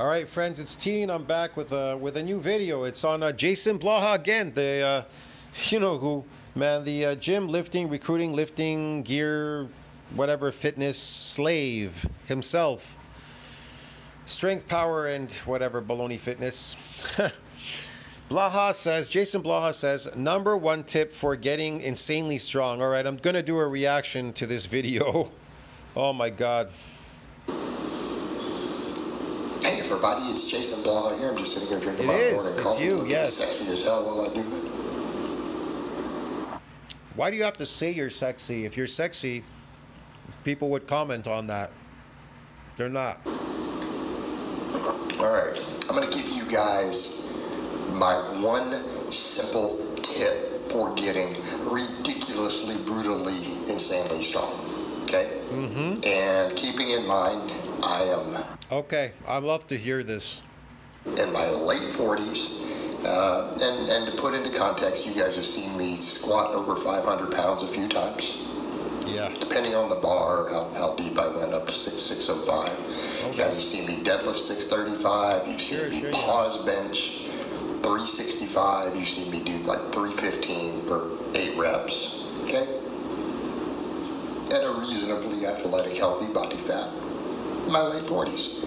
All right, friends, it's T, and I'm back with a new video. It's on JasonBlaha again. The you know who, man, the gym, lifting, recruiting, lifting, gear, whatever, fitness slave himself. Strength, power, and whatever baloney fitness. Blaha says, JasonBlaha says, #1 tip for getting insanely strong. All right, I'm gonna do a reaction to this video. Oh my God. Hey everybody, it's JasonBlaha here. I'm just sitting here drinking my morning coffee, looking sexy as hell while I do it. Why do you have to say you're sexy? If you're sexy, people would comment on that. They're not. Alright, I'm going to give you guys my one simple tip for getting ridiculously, brutally, insanely strong. Okay? And keeping in mind, I am... Okay, I'd love to hear this. In my late 40s, and to put into context, you guys have seen me squat over 500 pounds a few times. Yeah. Depending on the bar, how deep I went, up to 605. Okay. You guys have seen me deadlift 635. You've seen me pause bench 365. You've seen me do like 315 for 8 reps. Okay? And a reasonably athletic, healthy body fat. In my late 40s.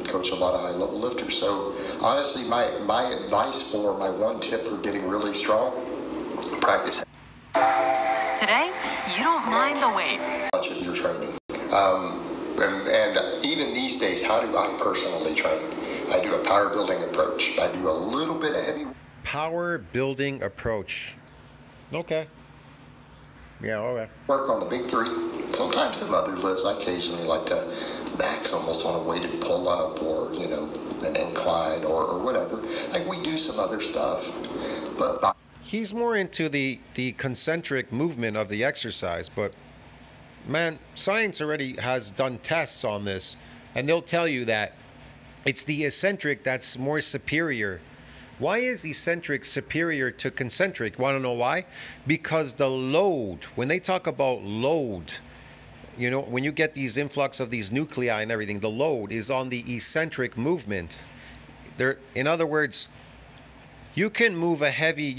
Coach a lot of high-level lifters. So honestly, my advice for my one tip for getting really strong, practice. Today, you don't mind the weight. Much of your training. And even these days, how do I personally train? I do a power building approach. I do a little bit of heavy. Power building approach. Okay. Yeah, all right. Work on the big 3. Sometimes some other lifts. I occasionally like to max almost on a weighted pull-up or, you know, an incline or whatever. Like we do some other stuff. But he's more into the concentric movement of the exercise, but man, science already has done tests on this, and they'll tell you that it's the eccentric that's more superior. Why is eccentric superior to concentric? Want to know why? Because the load, when they talk about load, you know, when you get these influx of these nuclei and everything, the load is on the eccentric movement. There, in other words, you can move a heavy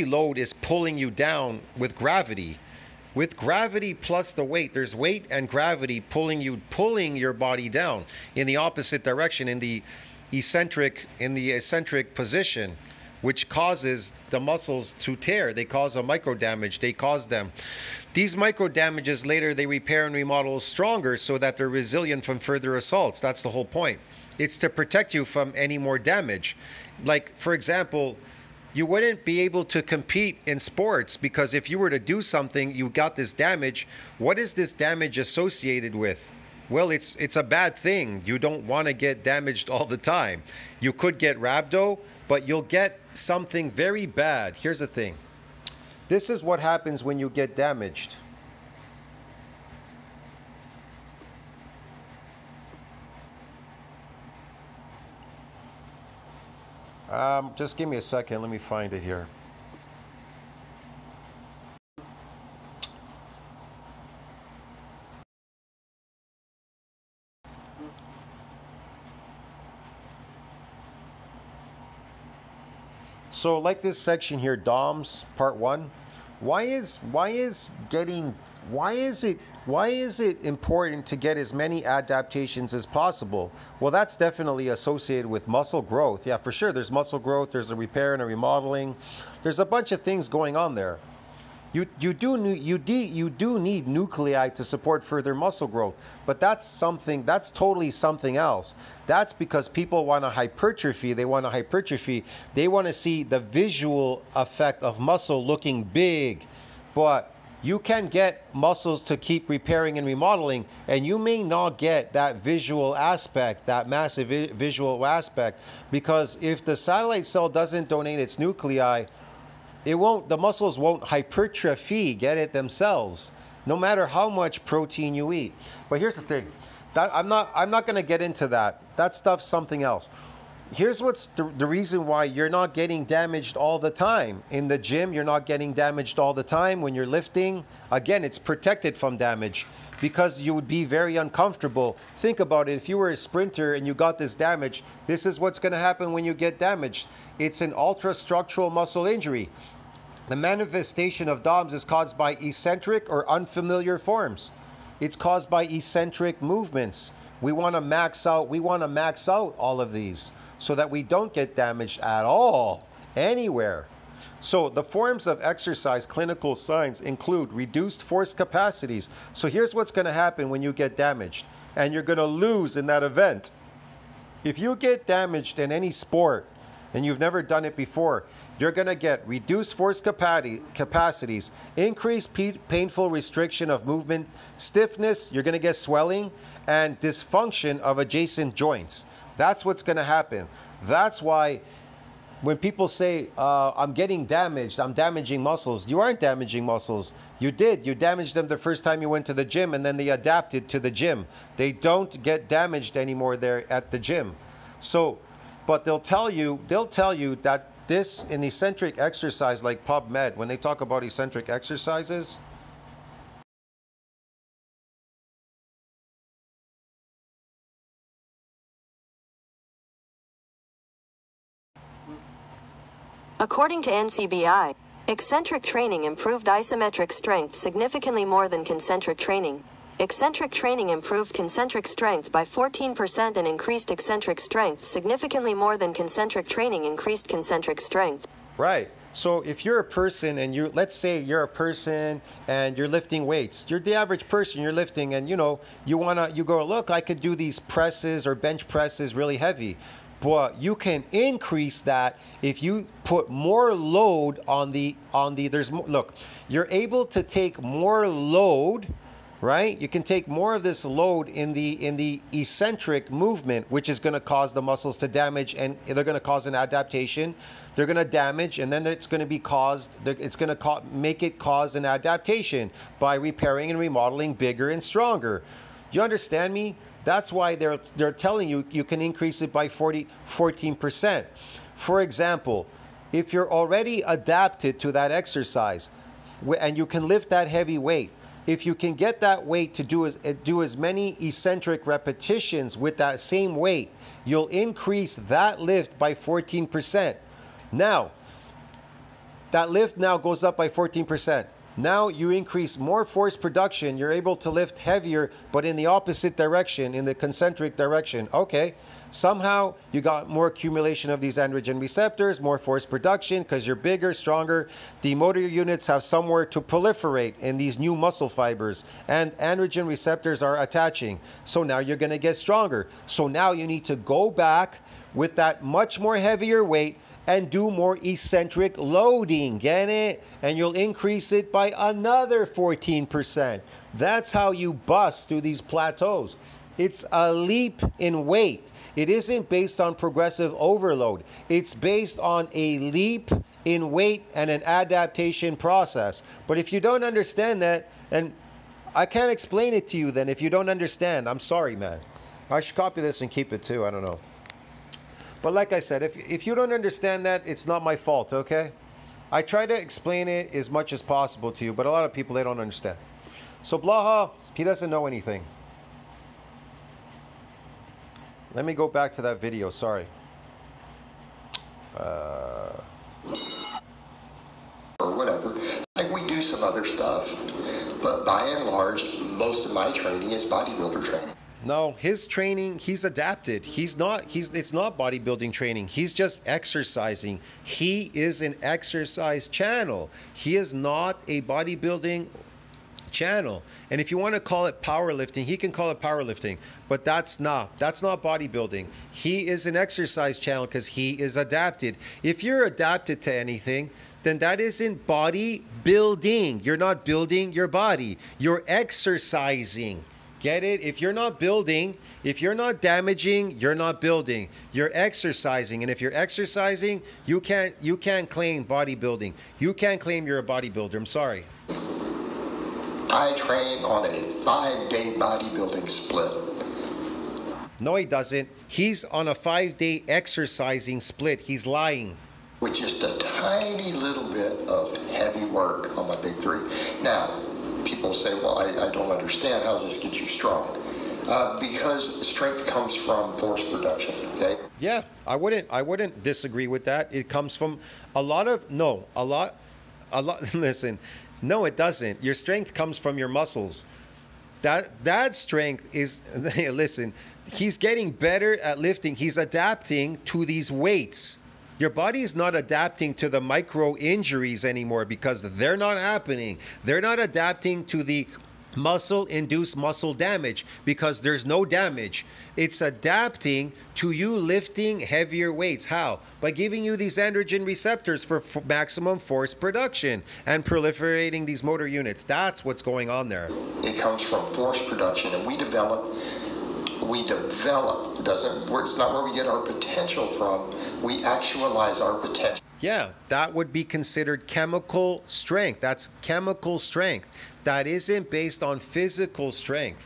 load is pulling you down with gravity. With gravity plus the weight, there's weight and gravity pulling your body down in the opposite direction, in the eccentric position, which causes the muscles to tear. They cause a micro damage. They cause them. These micro damages later they repair and remodel stronger so that they're resilient from further assaults. That's the whole point. It's to protect you from any more damage. Like, for example, you wouldn't be able to compete in sports because if you were to do something, you got this damage. What is this damage associated with? Well, it's a bad thing. You don't want to get damaged all the time. You could get rhabdo, but you'll get something very bad. Here's the thing. This is what happens when you get damaged. Just give me a second. Let me find it here. So like this section here, DOMS, part 1. Why is it important to get as many adaptations as possible? Well, that's definitely associated with muscle growth. Yeah, for sure. There's muscle growth. There's a repair and a remodeling. There's a bunch of things going on there. You do need nuclei to support further muscle growth, but that's totally something else. That's because people want to hypertrophy. They want to see the visual effect of muscle looking big, but you can get muscles to keep repairing and remodeling, and you may not get that visual aspect, that massive visual aspect, because if the satellite cell doesn't donate its nuclei, the muscles won't hypertrophy, get it, themselves, no matter how much protein you eat. But here's the thing, I'm not going to get into that. That stuff's something else. here's what's the reason why you're not getting damaged all the time. In the gym, you're not getting damaged all the time when you're lifting. Again, it's protected from damage because you would be very uncomfortable. Think about it. If you were a sprinter and you got this damage, this is what's going to happen when you get damaged. It's an ultrastructural muscle injury. The manifestation of DOMS is caused by eccentric or unfamiliar forms. It's caused by eccentric movements. We want to max out all of these so that we don't get damaged at all, anywhere. So the forms of exercise clinical signs include reduced force capacities. So here's what's going to happen when you get damaged, and you're going to lose in that event. If you get damaged in any sport and you've never done it before, you're going to get reduced force capacities, increased painful restriction of movement, stiffness, you're going to get swelling, and dysfunction of adjacent joints. That's what's going to happen. That's why when people say, I'm getting damaged, I'm damaging muscles, you aren't damaging muscles. You did. You damaged them the first time you went to the gym, and then they adapted to the gym. They don't get damaged anymore there at the gym. So, but they'll tell you that this, an eccentric exercise like PubMed, when they talk about eccentric exercises, according to NCBI, eccentric training improved isometric strength significantly more than concentric training. Eccentric training improved concentric strength by 14% and increased eccentric strength significantly more than concentric training increased concentric strength. Right. So if you're a person and let's say you're a person and you're lifting weights, you're the average person, you're lifting, and you go, look, I could do these presses or bench presses really heavy. But you can increase that if you put more load on the look, you're able to take more load, right? You can take more of this load in the eccentric movement, which is going to cause the muscles to damage, and they're going to cause an adaptation. They're going to damage, and then it's going to be caused, it's going to make it cause an adaptation by repairing and remodeling bigger and stronger. You understand me? That's why they're telling you you can increase it by 14%. For example, if you're already adapted to that exercise and you can lift that heavy weight, if you can get that weight to do as many eccentric repetitions with that same weight, you'll increase that lift by 14%. Now, that lift now goes up by 14%. Now you increase more force production. You're able to lift heavier, but in the opposite direction, in the concentric direction. Okay, somehow you got more accumulation of these androgen receptors, more force production because you're bigger, stronger. The motor units have somewhere to proliferate in these new muscle fibers, and androgen receptors are attaching. So now you're going to get stronger. So now you need to go back with that much more heavier weight and do more eccentric loading, get it? And you'll increase it by another 14%. That's how you bust through these plateaus. It's a leap in weight. It isn't based on progressive overload. It's based on a leap in weight and an adaptation process. But if you don't understand that, and I can't explain it to you then if you don't understand, I'm sorry, man. I should copy this and keep it too, I don't know. But like I said, if you don't understand that, it's not my fault, okay? I try to explain it as much as possible to you, but a lot of people, they don't understand. So Blaha, he doesn't know anything. Let me go back to that video, sorry. Or whatever. Like, we do some other stuff, but by and large, most of my training is bodybuilder training. No, his training, he's adapted. It's not bodybuilding training. He's just exercising. He is an exercise channel. He is not a bodybuilding channel. And if you want to call it powerlifting, he can call it powerlifting, but that's not bodybuilding. He is an exercise channel because he is adapted. If you're adapted to anything, then that isn't bodybuilding. You're not building your body. You're exercising. Get it? If you're not building, if you're not damaging, you're not building. You're exercising. And if you're exercising, you can't claim bodybuilding. You can't claim you're a bodybuilder. I'm sorry. I train on a 5-day bodybuilding split. No, he doesn't. He's on a 5-day exercising split. He's lying. With just a tiny little bit of heavy work on my big three. Now, people say, well, I don't understand. How does this get you strong? Because strength comes from force production, okay? Yeah, I wouldn't disagree with that. It comes from listen, no, it doesn't. Your strength comes from your muscles. That strength is, listen, he's getting better at lifting. He's adapting to these weights. Your body is not adapting to the micro injuries anymore because they're not happening. They're not adapting to the muscle-induced muscle damage because there's no damage. It's adapting to you lifting heavier weights. How? By giving you these androgen receptors for maximum force production and proliferating these motor units. That's what's going on there. It comes from force production, and we develop, it's not where we get our potential from. We actualize our potential. Yeah, that would be considered chemical strength. That's chemical strength. That isn't based on physical strength.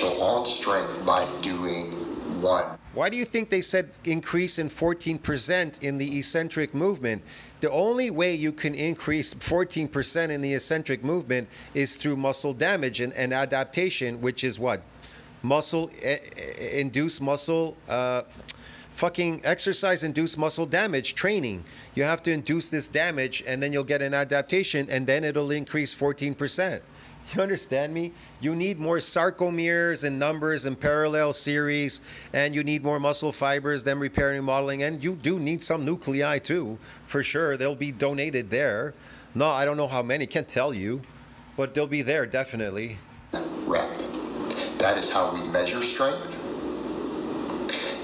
On strength by doing one. Why do you think they said increase in 14% in the eccentric movement? The only way you can increase 14% in the eccentric movement is through muscle damage and adaptation, which is what? Induced muscle, fucking exercise-induced muscle damage training. You have to induce this damage, and then you'll get an adaptation, and then it'll increase 14%. You understand me? You need more sarcomeres and numbers and parallel series, and you need more muscle fibers, then repair and remodeling, and you do need some nuclei too, for sure. They'll be donated there. No, I don't know how many, can't tell you, but they'll be there, definitely. Rep. That is how we measure strength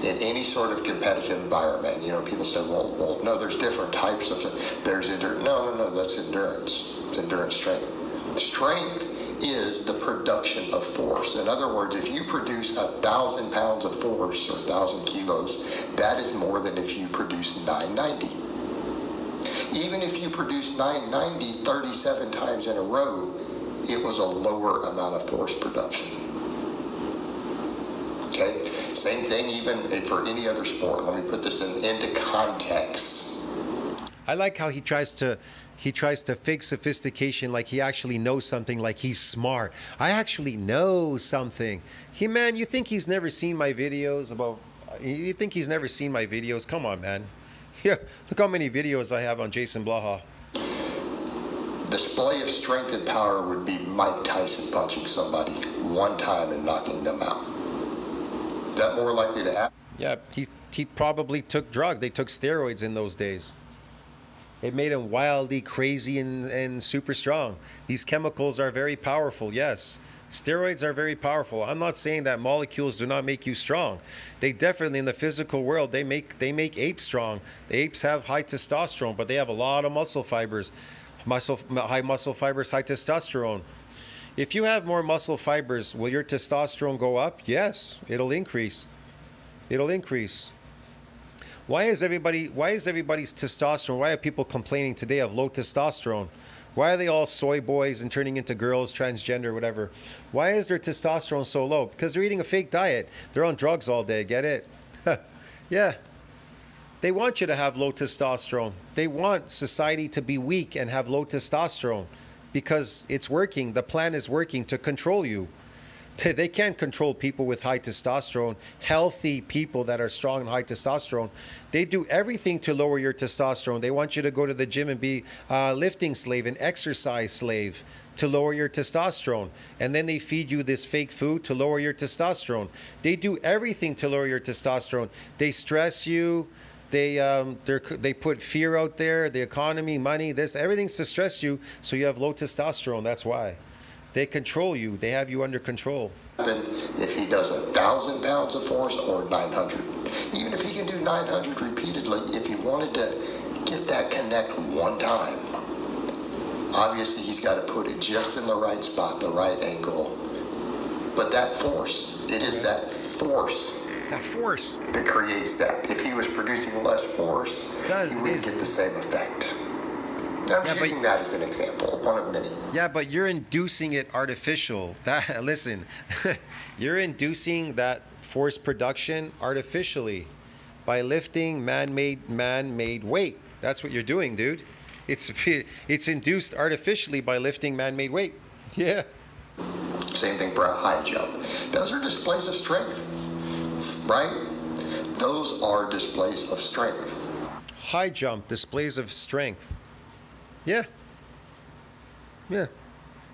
in any sort of competitive environment. You know, people say, well, no, there's different types of, there's endurance. No, that's endurance. It's endurance strength. Strength is the production of force. In other words, if you produce 1,000 pounds of force or 1,000 kilos, that is more than if you produce 990. Even if you produce 990 37 times in a row, it was a lower amount of force production. Okay, same thing even for any other sport. Let me put this into context. I like how he tries to fake sophistication like he actually knows something, like he's smart. I actually know something. Man, you think he's never seen my videos about, you think he's never seen my videos? Come on, man. Yeah, look how many videos I have on JasonBlaha. Display of strength and power would be Mike Tyson punching somebody one time and knocking them out. Is that more likely to happen? Yeah, he probably took drugs. They took steroids in those days. It made him wildly crazy and super strong. These chemicals are very powerful, yes. Steroids are very powerful. I'm not saying that molecules do not make you strong. They definitely, in the physical world, they make apes strong. The apes have high testosterone, but they have a lot of muscle fibers. High muscle fibers, high testosterone. If you have more muscle fibers, will your testosterone go up? Yes, it'll increase. It'll increase. Why is everybody's testosterone? Why are people complaining today of low testosterone? Why are they all soy boys and turning into girls, transgender, whatever? Why is their testosterone so low? Because they're eating a fake diet. They're on drugs all day, get it? Yeah. They want you to have low testosterone. They want society to be weak and have low testosterone because it's working. The plan is working to control you. They can't control people with high testosterone, healthy people that are strong and high testosterone. They do everything to lower your testosterone. They want you to go to the gym and be a lifting slave, an exercise slave to lower your testosterone. And then they feed you this fake food to lower your testosterone. They do everything to lower your testosterone. They stress you. They put fear out there, the economy, money, this, everything's to stress you so you have low testosterone. That's why. They control you. They have you under control. If he does 1,000 pounds of force or 900, even if he can do 900 repeatedly, if he wanted to get that connect one time, obviously he's got to put it just in the right spot, the right angle. But that force, it is that force. It's that force that creates that. If he was producing less force, he wouldn't get the same effect. I'm just using that as an example, one of many. Yeah, but you're inducing it artificial. That listen, you're inducing that force production artificially by lifting man-made weight. That's what you're doing, dude. It's induced artificially by lifting man-made weight. Yeah. Same thing for a high jump. Those are displays of strength, right? Those are displays of strength. High jump, displays of strength. Yeah. Yeah.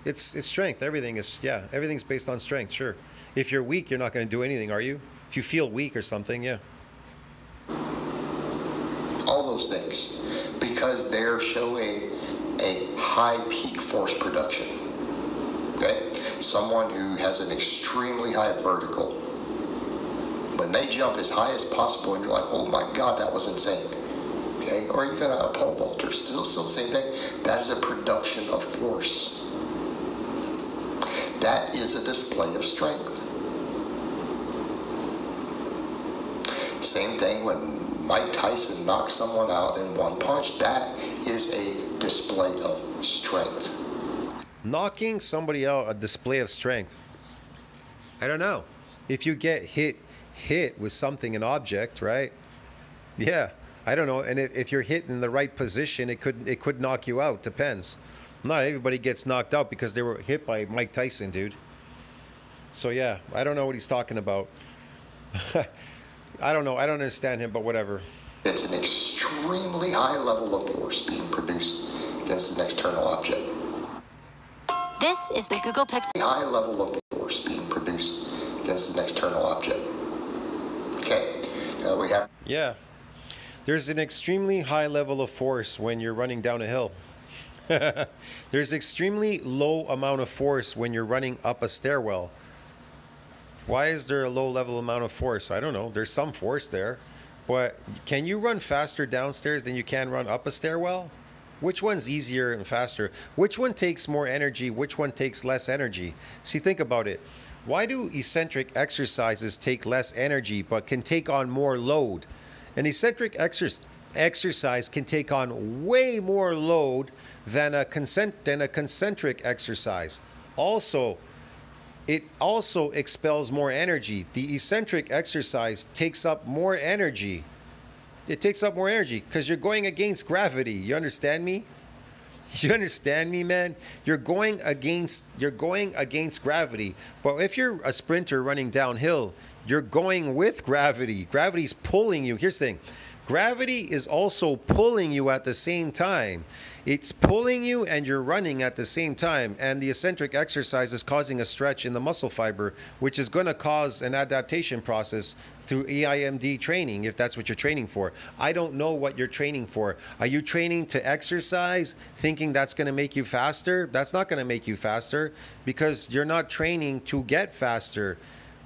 It's strength. Everything is, yeah, everything's based on strength, sure. If you're weak, you're not going to do anything, are you? If you feel weak or something, yeah. All those things. Because they're showing a high peak force production. Okay? Someone who has an extremely high vertical. When they jump as high as possible and you're like, oh my God, that was insane. Okay? Or even a pole vaulter, still the same thing. That is a production of force. That is a display of strength. Same thing when Mike Tyson knocks someone out in one punch. That is a display of strength. Knocking somebody out, a display of strength. I don't know. If you get hit with something, an object, right? Yeah, I don't know. And if you're hit in the right position, it could knock you out. Depends. Not everybody gets knocked out because they were hit by Mike Tyson, dude. So yeah, I don't know what he's talking about. I don't know. I don't understand him, but whatever. It's an extremely high level of force being produced against an external object. This is the Google Pixel. High level of force being produced against an external object. Okay, we have. Yeah, there's an extremely high level of force when you're running down a hill. There's extremely low amount of force when you're running up a stairwell. Why is there a low level amount of force? I don't know. There's some force there. But can you run faster downstairs than you can run up a stairwell? Which one's easier and faster? Which one takes more energy? Which one takes less energy? See, think about it. Why do eccentric exercises take less energy but can take on more load? An eccentric exercise can take on way more load than a concentric exercise. Also, it also expels more energy. The eccentric exercise takes up more energy. It takes up more energy because you're going against gravity. You understand me? You understand me, man? You're going against gravity. But if you're a sprinter running downhill, you're going with gravity. Gravity's pulling you. Here's the thing. Gravity is also pulling you at the same time. It's pulling you and you're running at the same time. And the eccentric exercise is causing a stretch in the muscle fiber, which is going to cause an adaptation process through EIMD training, if that's what you're training for. I don't know what you're training for. Are you training to exercise, thinking that's going to make you faster? That's not going to make you faster because you're not training to get faster.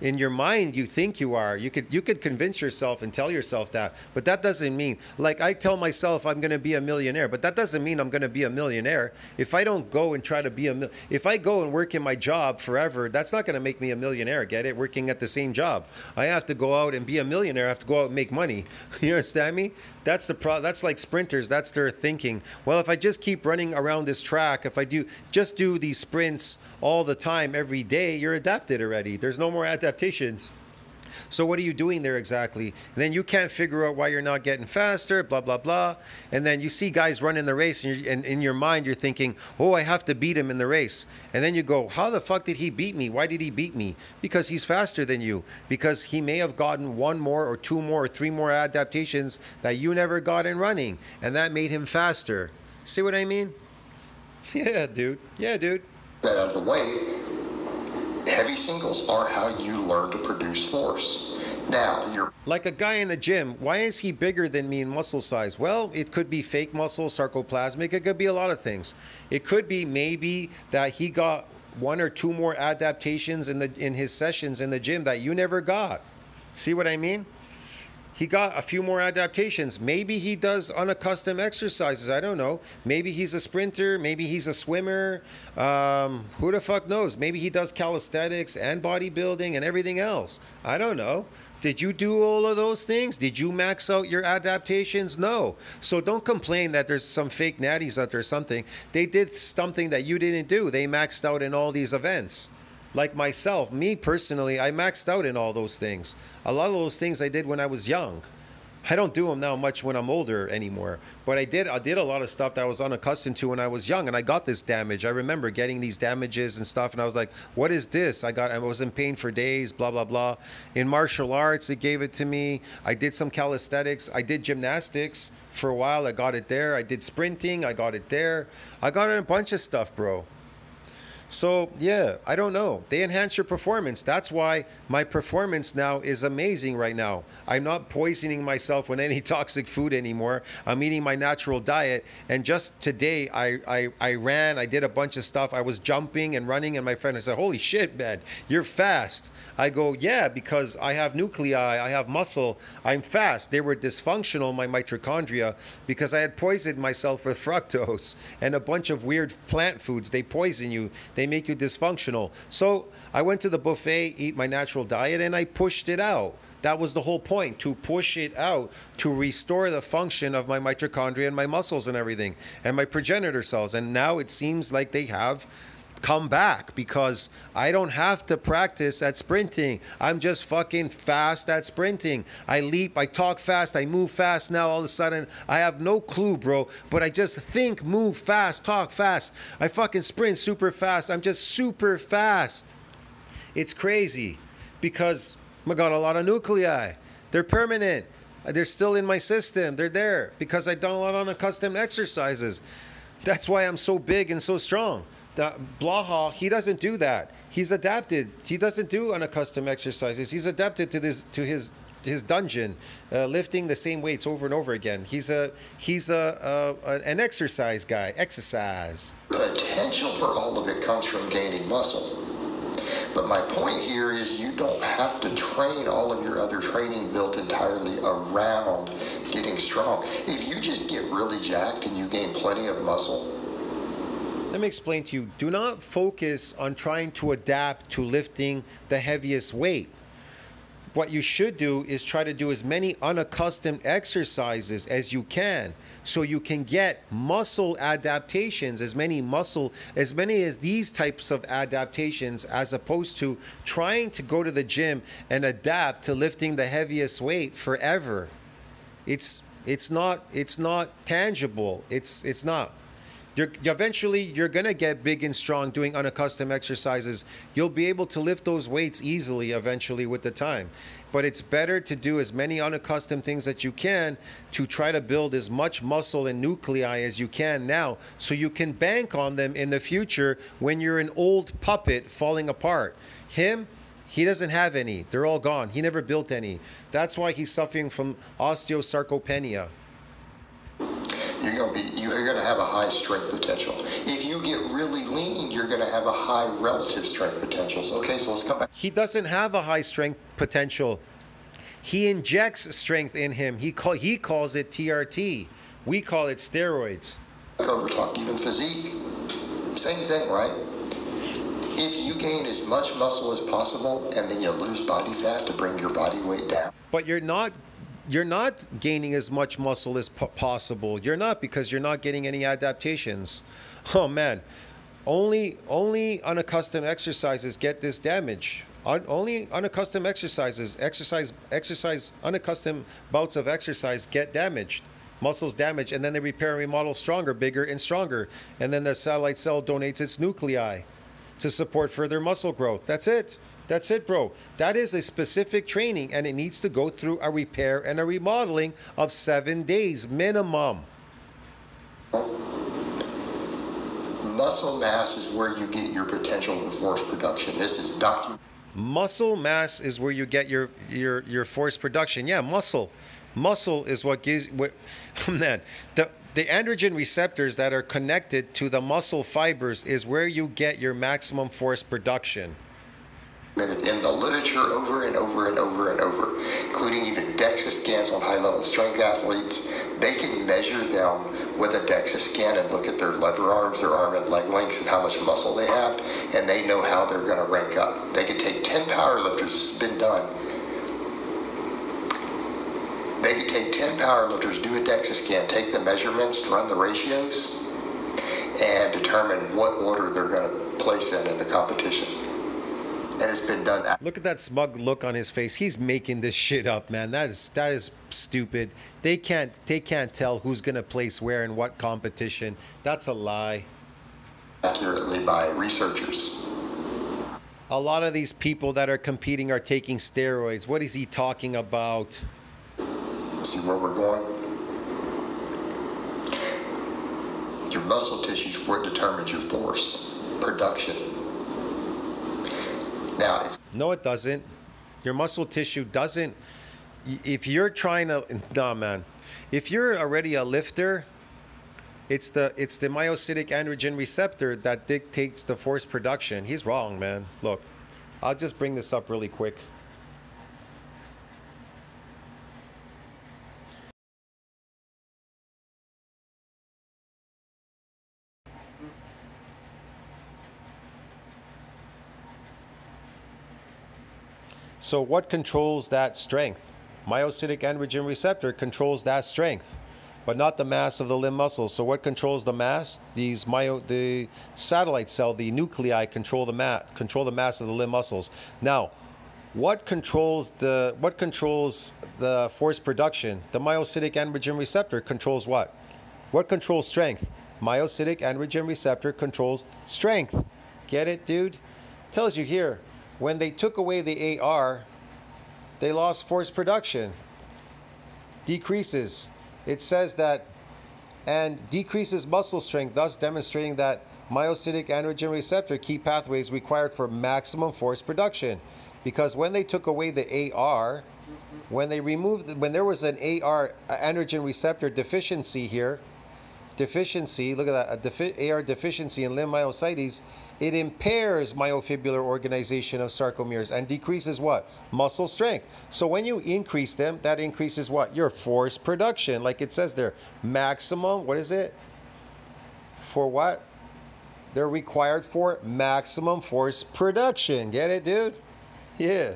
In your mind, you think you are. You could convince yourself and tell yourself that, but that doesn't mean, like I tell myself I'm going to be a millionaire, but that doesn't mean I'm going to be a millionaire. If I don't go and try to be if I go and work in my job forever, that's not going to make me a millionaire. Get it? Working at the same job. I have to go out and be a millionaire. I have to go out and make money. You understand me? That's the that's like sprinters. That's their thinking. Well, if I just keep running around this track, if I just do these sprints all the time, every day, you're adapted already. There's no more adaptations. So what are you doing there exactly? And then you can't figure out why you're not getting faster, blah, blah, blah. And then you see guys running the race and in your mind, you're thinking, oh, I have to beat him in the race. And then you go, how the fuck did he beat me? Why did he beat me? Because he's faster than you. Because he may have gotten one more or two more or three more adaptations that you never got in running. And that made him faster. See what I mean? Yeah, dude. Yeah, dude. That out of the way, heavy singles are how you learn to produce force. Now, you're like a guy in the gym. Why is he bigger than me in muscle size? Well, it could be fake muscle, sarcoplasmic. It could be a lot of things. It could be maybe that he got one or two more adaptations in his sessions in the gym that you never got. See what I mean? He got a few more adaptations. Maybe he does unaccustomed exercises. I don't know. Maybe he's a sprinter. Maybe he's a swimmer. Who the fuck knows? Maybe he does calisthenics and bodybuilding and everything else. I don't know. Did you do all of those things? Did you max out your adaptations? No. So don't complain that there's some fake natties out there or something. They did something that you didn't do. They maxed out in all these events. Like myself, me personally, I maxed out in all those things. A lot of those things I did when I was young. I don't do them now much when I'm older anymore, but I did a lot of stuff that I was unaccustomed to when I was young, and I got this damage. I remember getting these damages and stuff, and I was like, what is this? I was in pain for days, blah, blah, blah. In martial arts, it gave it to me. I did some calisthenics. I did gymnastics for a while. I got it there. I did sprinting. I got it there. I got a bunch of stuff, bro. So, yeah, I don't know. They enhance your performance. That's why my performance now is amazing right now. I'm not poisoning myself with any toxic food anymore. I'm eating my natural diet. And just today, I ran. I did a bunch of stuff. I was jumping and running. And my friend said, holy shit, man, you're fast. I go, yeah, because I have nuclei, I have muscle, I'm fast. They were dysfunctional, my mitochondria, because I had poisoned myself with fructose and a bunch of weird plant foods. They poison you, they make you dysfunctional. So I went to the buffet, eat my natural diet, and I pushed it out. That was the whole point, to push it out, to restore the function of my mitochondria and my muscles and everything, and my progenitor cells. And now it seems like they have come back because I don't have to practice at sprinting. I'm just fucking fast at sprinting. I leap, I talk fast, I move fast. Now all of a sudden I have no clue, bro, but I just think, move fast, talk fast. I fucking sprint super fast. I'm just super fast. It's crazy because I got a lot of nuclei. They're permanent. They're still in my system. They're there because I've done a lot of unaccustomed exercises. That's why I'm so big and so strong. Blaha, he doesn't do that. He's adapted. He doesn't do unaccustomed exercises. He's adapted to his dungeon, lifting the same weights over and over again. He's an exercise guy. Exercise. The potential for all of it comes from gaining muscle. But my point here is you don't have to train all of your other training built entirely around getting strong. If you just get really jacked and you gain plenty of muscle. Let me explain to you. Do not focus on trying to adapt to lifting the heaviest weight. What you should do is try to do as many unaccustomed exercises as you can so you can get muscle adaptations, as many as these types of adaptations, as opposed to trying to go to the gym and adapt to lifting the heaviest weight forever. It's not tangible. It's not. Eventually, you're going to get big and strong doing unaccustomed exercises. You'll be able to lift those weights easily eventually with the time. But it's better to do as many unaccustomed things that you can to try to build as much muscle and nuclei as you can now so you can bank on them in the future when you're an old puppet falling apart. He doesn't have any. They're all gone. He never built any. That's why he's suffering from osteosarcopenia. You're gonna have a high strength potential. If you get really lean, you're gonna have a high relative strength potential. So, okay, so let's come back. He doesn't have a high strength potential. He injects strength in him. He calls it TRT. We call it steroids. Over talk, even physique, same thing, right? If you gain as much muscle as possible and then you lose body fat to bring your body weight down. But you're not gaining as much muscle as possible. You're not, because you're not getting any adaptations. Oh man, only unaccustomed exercises get this damage. Only unaccustomed exercises, unaccustomed bouts of exercise get damaged. Muscles damaged, and then they repair and remodel stronger, bigger, and stronger. And then the satellite cell donates its nuclei to support further muscle growth. That's it. That's it, bro. That is a specific training, and it needs to go through a repair and a remodeling of 7 days minimum. Muscle mass is where you get your potential for force production. This is documented. Muscle mass is where you get your force production. Yeah, muscle. Muscle is what gives man. The androgen receptors that are connected to the muscle fibers is where you get your maximum force production. In the literature over and over and over and over, including even DEXA scans on high-level strength athletes. They can measure them with a DEXA scan and look at their lever arms, their arm and leg lengths, and how much muscle they have, and they know how they're going to rank up. They can take 10 power lifters, this has been done, take 10 powerlifters, do a DEXA scan, take the measurements, run the ratios, and determine what order they're going to place in the competition. And it's been done. Look at that smug look on his face. He's making this shit up, man. That is stupid. They can't tell who's gonna place where in what competition. That's a lie. Accurately by researchers. A lot of these people that are competing are taking steroids. What is he talking about? See where we're going? Your muscle tissue is what determines your force production. Now, no, it doesn't. Your muscle tissue doesn't. If you're trying to, nah, man. If you're already a lifter, it's the myocytic androgen receptor that dictates the force production. He's wrong, man. Look, I'll just bring this up really quick. So what controls that strength? Myocytic androgen receptor controls that strength, but not the mass of the limb muscles. So what controls the mass? The satellite cell, the nuclei control the mass of the limb muscles. Now, what controls the force production? The myocytic androgen receptor controls what? What controls strength? Myocytic androgen receptor controls strength. Get it, dude? Tells you here. When they took away the AR, they lost force production. Decreases. It says that, and decreases muscle strength, thus demonstrating that myocytic androgen receptor key pathways required for maximum force production. Because when they took away the AR, when there was an AR, androgen receptor deficiency here, look at that, AR deficiency in limb myositis, it impairs myofibrillar organization of sarcomeres and decreases what? Muscle strength. So when you increase them, that increases what? Your force production. Like it says there, maximum, what is it? For what? They're required for maximum force production. Get it, dude? Yeah.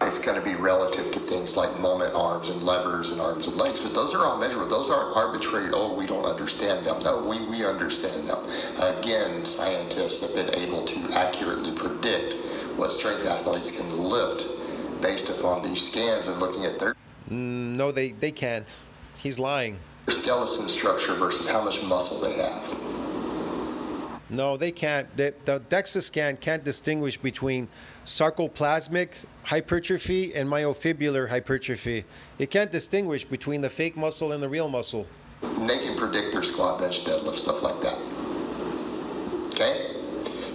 It's going to be relative to things like moment arms and levers and arms and legs, but those are all measurable. Those aren't arbitrary. Oh, we don't understand them. No, we understand them. Again, scientists have been able to accurately predict what strength athletes can lift based upon these scans and looking at their... No, they can't. He's lying. Skeleton structure versus how much muscle they have. No, they can't. The DEXA scan can't distinguish between sarcoplasmic hypertrophy and myofibrillar hypertrophy. It can't distinguish between the fake muscle and the real muscle. They can predict their squat, bench, deadlift, stuff like that. Okay?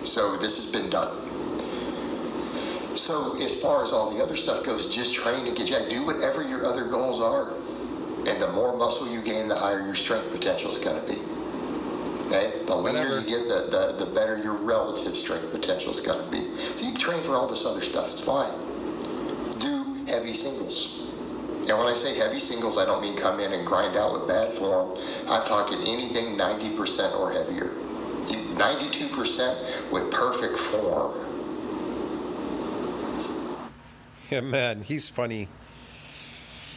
So this has been done. So as far as all the other stuff goes, just train to get jacked. Do whatever your other goals are. And the more muscle you gain, the higher your strength potential is going to be. Okay? The leaner you get, the better your relative strength potential is going to be. So you can train for all this other stuff. It's fine. Do heavy singles. And when I say heavy singles, I don't mean come in and grind out with bad form. I'm talking anything 90% or heavier. 92% with perfect form. Yeah, man, he's funny.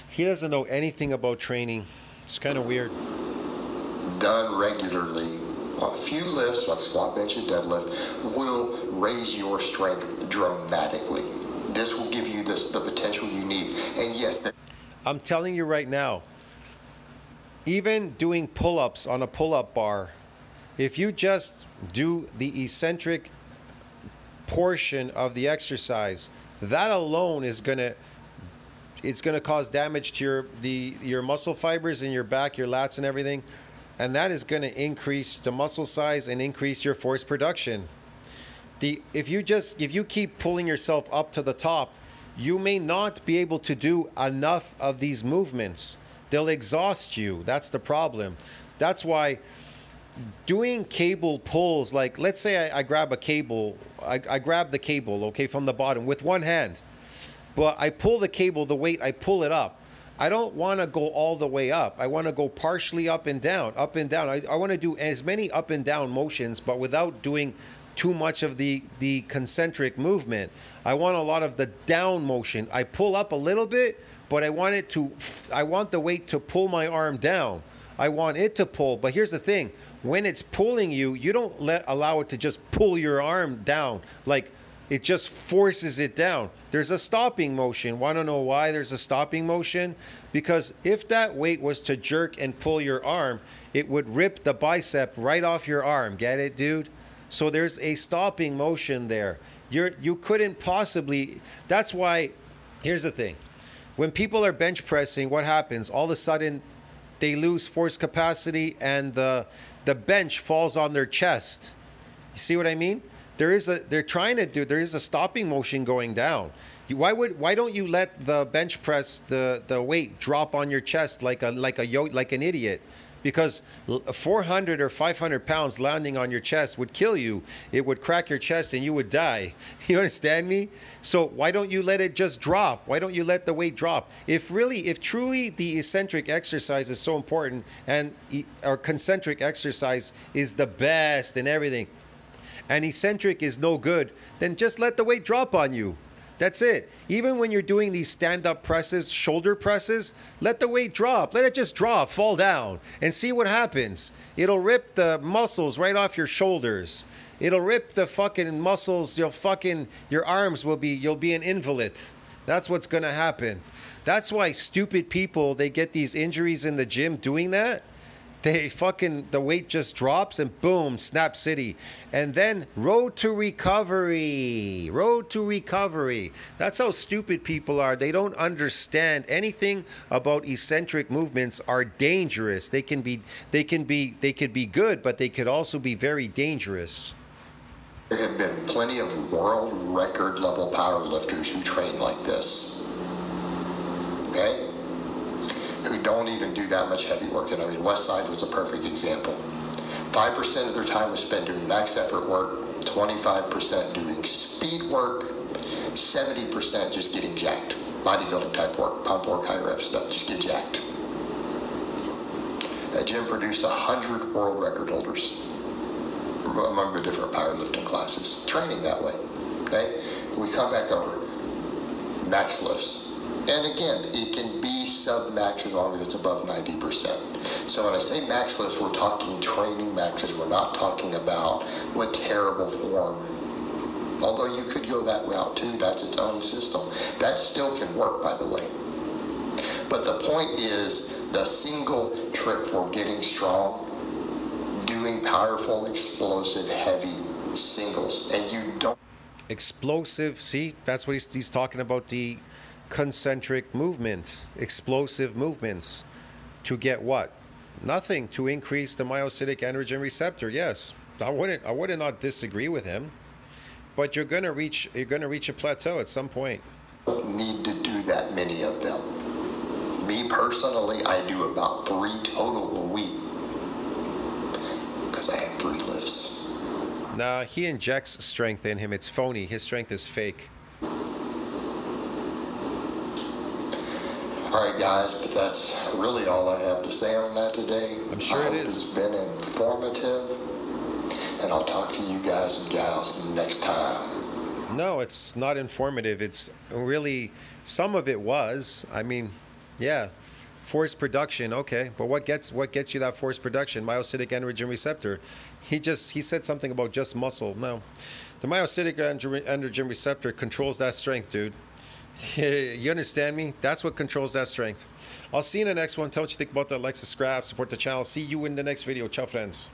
He doesn't know anything about training. It's kind of weird. Done regularly on a few lifts like squat, bench, and deadlift will raise your strength dramatically. This will give you the potential you need. And yes, I'm telling you right now, even doing pull-ups on a pull-up bar, if you just do the eccentric portion of the exercise, that alone is gonna cause damage to your muscle fibers in your back, your lats, and everything. And that is going to increase the muscle size and increase your force production. If you keep pulling yourself up to the top, you may not be able to do enough of these movements. They'll exhaust you. That's the problem. That's why doing cable pulls, like let's say I grab a cable, I grab the cable, okay, from the bottom with one hand, but I pull the cable, the weight, I pull it up. I don't want to go all the way up. I want to go partially up and down, up and down. I want to do as many up and down motions, but without doing too much of the concentric movement. I want a lot of the down motion. I pull up a little bit, but I want the weight to pull my arm down. I want it to pull. But here's the thing. When it's pulling you, you don't allow it to just pull your arm down. Like, it just forces it down. There's a stopping motion. Want to know why there's a stopping motion? Because if that weight was to jerk and pull your arm, it would rip the bicep right off your arm. Get it, dude? So there's a stopping motion there. You couldn't possibly. That's why. Here's the thing. When people are bench pressing, what happens? All of a sudden, they lose force capacity, and the bench falls on their chest. You see what I mean? There is a stopping motion going down. Why don't you let the bench press the weight drop on your chest like an idiot? Because 400 or 500 pounds landing on your chest would kill you. It would crack your chest and you would die. You understand me? So why don't you let it just drop? Why don't you let the weight drop? If truly the eccentric exercise is so important, and our concentric exercise is the best and everything, and eccentric is no good, then just let the weight drop on you. That's it. Even when you're doing these stand-up presses, shoulder presses, let the weight drop. Let it just drop, fall down, and see what happens. It'll rip the muscles right off your shoulders. It'll rip the fucking muscles. Your arms will be, you'll be an invalid. That's what's gonna happen. That's why stupid people, they get these injuries in the gym doing that. The weight just drops and boom, snap city. And then road to recovery. Road to recovery. That's how stupid people are. They don't understand anything about eccentric movements are dangerous. They could be good, but they could also be very dangerous. There have been plenty of world record level powerlifters who train like this. Okay? Who don't even do that much heavy work. And I mean, Westside was a perfect example. 5% of their time was spent doing max effort work, 25% doing speed work, 70% just getting jacked. Bodybuilding type work, pump work, high rep stuff, just get jacked. That gym produced 100 world record holders among the different powerlifting classes, training that way. Okay? We come back over max lifts. And again, it can be sub-max as long as it's above 90%. So when I say max lifts, we're talking training maxes. We're not talking about with terrible form. Although you could go that route too, that's its own system. That still can work, by the way. But the point is, the single trick for getting strong, doing powerful, explosive, heavy singles, and you don't... Explosive, see, that's what he's talking about, the concentric movement, explosive movements. To get what? Nothing. To increase the myocytic androgen receptor. Yes, I would not disagree with him, but you're gonna reach a plateau at some point. Need to do that many of them. Me personally, I do about 3 total a week because I have 3 lifts. Nah, he injects strength in him. It's phony. His strength is fake. All right, guys, but that's really all I have to say on that today. I'm sure it is. It's been informative, and I'll talk to you guys and gals next time. No, it's not informative. It's really, some of it was. I mean, yeah, force production, okay, but what gets you that force production? Myocytic androgen receptor. He said something about just muscle. No, the myocytic androgen receptor controls that strength, dude. You understand me? That's what controls that strength. I'll see you in the next one. Tell me what you think about that. Like, subscribe, support the channel. See you in the next video. Ciao, friends.